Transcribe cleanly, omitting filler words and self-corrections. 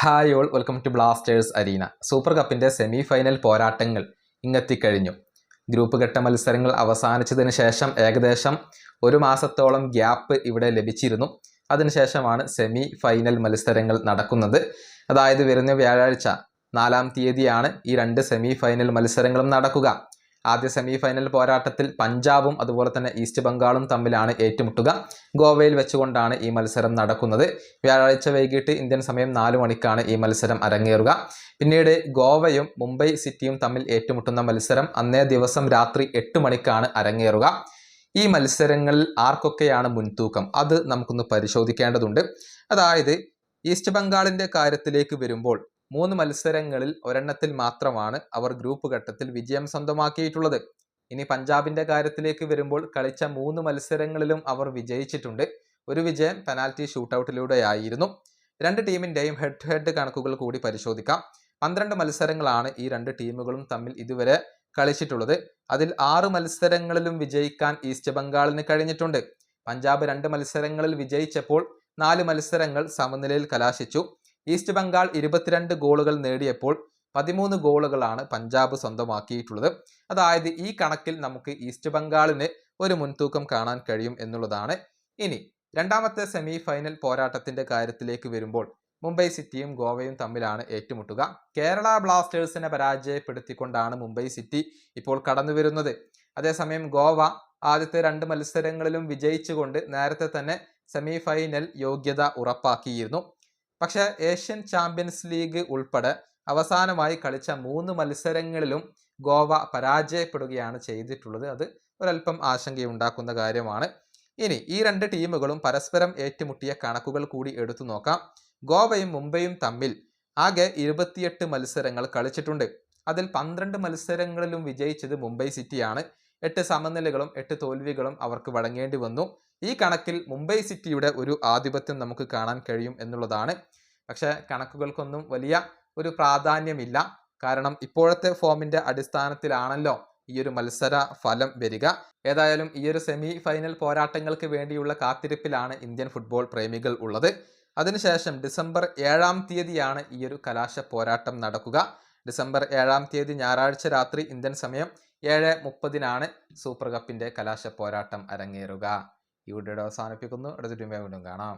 Hi all, welcome to Blasters arena. Super കപ്പിൻ്റെ semi final പോരാട്ടങ്ങൾ ഇങ്ങെത്തിക്കഴിഞ്ഞു. ഗ്രൂപ്പ് ഘട്ട മത്സരങ്ങൾ അവസാനിച്ചതിന് ശേഷം ഏകദേശം ഒരു മാസത്തോളം ഗ്യാപ്പ് ഇവിടെ ലഭിച്ചിരുന്നു. അതിനുശേഷമാണ് സെമി ഫൈനൽ മത്സരങ്ങൾ നടക്കുന്നത്. അതായത് വരുന്ന വ്യാഴാഴ്ച 4-ാം തീയതിയാണ് ഈ രണ്ട് സെമി ഫൈനൽ മത്സരങ്ങളും നടക്കുക. ആദ്യ സെമി ഫൈനൽ പോരാട്ടത്തിൽ പഞ്ചാബും അതുപോലെ തന്നെ ഈസ്റ്റ് ബംഗാളും തമ്മിലാണ് ഏറ്റുമുട്ടുക. ഗോവയിൽ വെച്ചുകൊണ്ടാണ് ഈ മത്സരം നടക്കുന്നത്. വ്യാഴാഴ്ച വൈകിട്ട് ഇന്ത്യൻ സമയം 4 മണിക്കാണ് ഈ മത്സരം അരങ്ങേറുക. പിന്നീട് ഗോവയും മുംബൈ സിറ്റിയും തമ്മിൽ ഏറ്റുമുട്ടുന്ന മത്സരം അന്നേ ദിവസം രാത്രി 8 മണിക്കാണ് അരങ്ങേറുക. ഈ മത്സരങ്ങളിൽ ആർക്കൊക്കെയാണ് മുൻതൂക്കം, അത് നമുക്കൊന്ന് പരിശോധിക്കേണ്ടതുണ്ട്. അതായത് ഈസ്റ്റ് ബംഗാളിൻ്റെ കാര്യത്തിലേക്ക് വരുമ്പോൾ 3 മത്സരങ്ങളിൽ ഒരെണ്ണത്തിൽ മാത്രമാണ് അവർ ഗ്രൂപ്പ് ഘട്ടത്തിൽ വിജയം സ്വന്തമാക്കിയിട്ടുള്ളത്. ഇനി പഞ്ചാബിൻ്റെ കാര്യത്തിലേക്ക് വരുമ്പോൾ കളിച്ച 3 മത്സരങ്ങളിലും അവർ വിജയിച്ചിട്ടുണ്ട്. ഒരു വിജയം പെനാൽറ്റി ഷൂട്ടൗട്ടിലൂടെയായിരുന്നു. രണ്ട് ടീമിൻ്റെയും ഹെഡ് ടു ഹെഡ് കണക്കുകൾ കൂടി പരിശോധിക്കാം. 12 മത്സരങ്ങളാണ് ഈ രണ്ട് ടീമുകളും തമ്മിൽ ഇതുവരെ കളിച്ചിട്ടുള്ളത്. അതിൽ 6 മത്സരങ്ങളിലും വിജയിക്കാൻ ഈസ്റ്റ് ബംഗാളിന് കഴിഞ്ഞിട്ടുണ്ട്. പഞ്ചാബ് 2 മത്സരങ്ങളിൽ വിജയിച്ചപ്പോൾ 4 മത്സരങ്ങൾ സമനിലയിൽ കലാശിച്ചു. ഈസ്റ്റ് ബംഗാൾ 22 ഗോളുകൾ നേടിയപ്പോൾ 13 ഗോളുകളാണ് പഞ്ചാബ് സ്വന്തമാക്കിയിട്ടുള്ളത്. അതായത് ഈ കണക്കിൽ നമുക്ക് ഈസ്റ്റ് ബംഗാളിന് ഒരു മുൻതൂക്കം കാണാൻ കഴിയും എന്നുള്ളതാണ്. ഇനി രണ്ടാമത്തെ സെമി ഫൈനൽ പോരാട്ടത്തിന്റെ കാര്യത്തിലേക്ക് വരുമ്പോൾ മുംബൈ സിറ്റിയും ഗോവയും തമ്മിലാണ് ഏറ്റുമുട്ടുക. കേരള ബ്ലാസ്റ്റേഴ്സിനെ പരാജയപ്പെടുത്തിക്കൊണ്ടാണ് മുംബൈ സിറ്റി ഇപ്പോൾ കടന്നു വരുന്നത്. അതേസമയം ഗോവ ആദ്യത്തെ 2 മത്സരങ്ങളിലും വിജയിച്ചുകൊണ്ട് നേരത്തെ തന്നെ സെമി ഫൈനൽ യോഗ്യത ഉറപ്പാക്കിയിരുന്നു. പക്ഷേ ഏഷ്യൻ ചാമ്പ്യൻസ് ലീഗ് ഉൾപ്പെടെ അവസാനമായി കളിച്ച 3 മത്സരങ്ങളിലും ഗോവ പരാജയപ്പെടുകയാണ് ചെയ്തിട്ടുള്ളത്. അത് ഒരല്പം ആശങ്കയുണ്ടാക്കുന്ന കാര്യമാണ്. ഇനി ഈ രണ്ട് ടീമുകളും പരസ്പരം ഏറ്റുമുട്ടിയ കണക്കുകൾ കൂടി എടുത്തു നോക്കാം. ഗോവയും മുംബൈയും തമ്മിൽ ആകെ 28 മത്സരങ്ങൾ കളിച്ചിട്ടുണ്ട്. അതിൽ 12 മത്സരങ്ങളിലും വിജയിച്ചത് മുംബൈ സിറ്റിയാണ്. 8 സമനിലകളും 8 തോൽവികളും അവർക്ക് വഴങ്ങേണ്ടി വന്നു. ഈ കണക്കിൽ മുംബൈ സിറ്റിയുടെ ഒരു ആധിപത്യം നമുക്ക് കാണാൻ കഴിയും എന്നുള്ളതാണ്. പക്ഷേ കണക്കുകൾക്കൊന്നും വലിയ ഒരു പ്രാധാന്യമില്ല. കാരണം ഇപ്പോഴത്തെ ഫോമിന്റെ അടിസ്ഥാനത്തിലാണല്ലോ ഈ ഒരു മത്സര ഫലം വരിക. ഏതായാലും ഈ ഒരു സെമി ഫൈനൽ പോരാട്ടങ്ങൾക്ക് വേണ്ടിയുള്ള കാത്തിരിപ്പിലാണ് ഇന്ത്യൻ ഫുട്ബോൾ പ്രേമികൾ ഉള്ളത്. അതിനുശേഷം ഡിസംബർ 7-ാം തീയതിയാണ് ഈ ഒരു കലാശ പോരാട്ടം നടക്കുക. ഡിസംബർ 7-ാം തീയതി ഞായറാഴ്ച രാത്രി ഇന്ത്യൻ സമയം 7:30 സൂപ്പർ കപ്പിന്റെ കലാശ പോരാട്ടം അരങ്ങേറുക. ഈ വീഡിയോ അവസാനിപ്പിക്കുന്നു. അടുത്ത വീണ്ടും കാണാം.